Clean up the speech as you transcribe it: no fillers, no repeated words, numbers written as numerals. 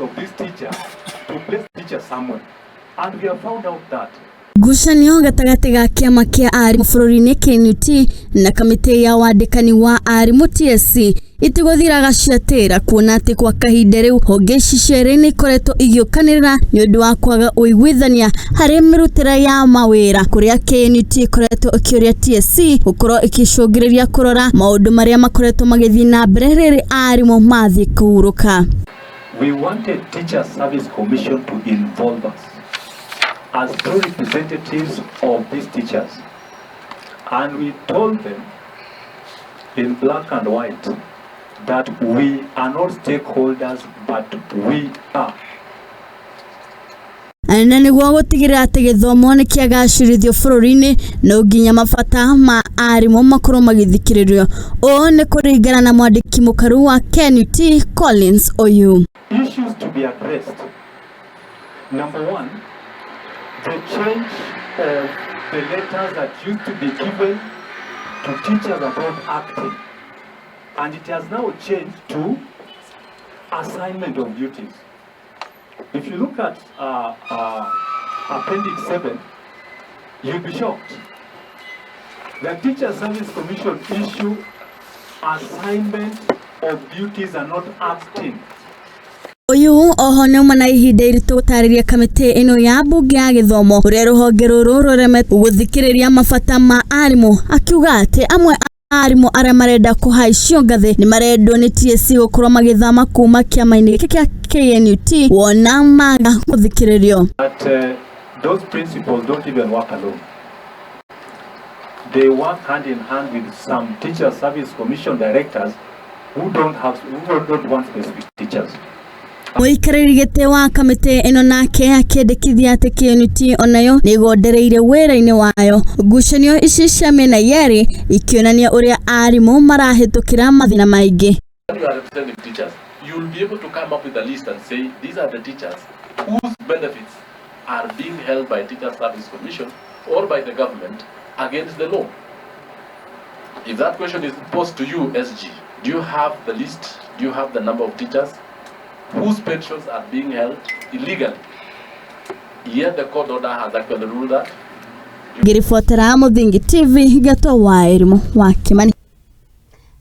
of this teacher to place teacher somewhere, and we have found out that Ngucanio gatagati ga kiama kia arimu bururi-ini Knut na kamiti ya wandikani wa arimu TSC itiguthiraga ciatira kuona ati kwa kahinda riu honge cicere ni ikoretwo igiukanirira ni undu wa kwaga uiguithania hari mirutira ya mawira kuria Knut ikoretwo ikiuria TSC gukorwo ikicungiriria kurora maundu maria makoretwo magithii na mbere riri arimu mathii kuhuruka. we wanted Teacher Service Commission to involve us as true representatives of these teachers, and we told them in black and white that we are not stakeholders but we are. Na niguo gutigirira ati githomo ni kiagacirithio bururi-ini no nginya mabata ma arimu makorwo magithikiririo. O ni kuringana na mwandiki mukaru wa Knut Collins oyu. Issues to be addressed. Number one, the change of the letters that used to be given to teachers about acting, and it has now changed to assignment of duties. If you look at Appendix 7, you'll be shocked. The Teacher Service Commission issue assignment of duties and not acting. Oyu oho ni umana ihinda iritu gutariria kamiti ino ya bunge ya githomo uria ruhonge ruru ruremetwo guthikiriria mabata ma arimu, akiuga ati amwe arimu aria marenda kuhaicio ngathi ni marendwo ni TSC gukorwo magithama kuma kiama-ini kia Knut wona maga kuthikiririo. But those principles don't even work alone. They work hand in hand with some Teacher Service Commission directors who don't want specific teachers. Muikariri gite wa kamiti ino nake akendekithia ati Knut onayo ni gondereire wira-ini wayo. Ngucanio ici cia mena yeri ikionania uria arimu marahitukira mathina maingi. You are representing teachers. You will be able to come up with a list and say these are the teachers whose benefits are being held by Teacher Service Commission or by the government against the law. If that question is posed to you, SG, do you have the list? Do you have the number of teachers whose pensions are being held illegally? Yet the court order has actually ruled that. Ngiribotera Muthingi TV gato wa Erimu wa Kimani.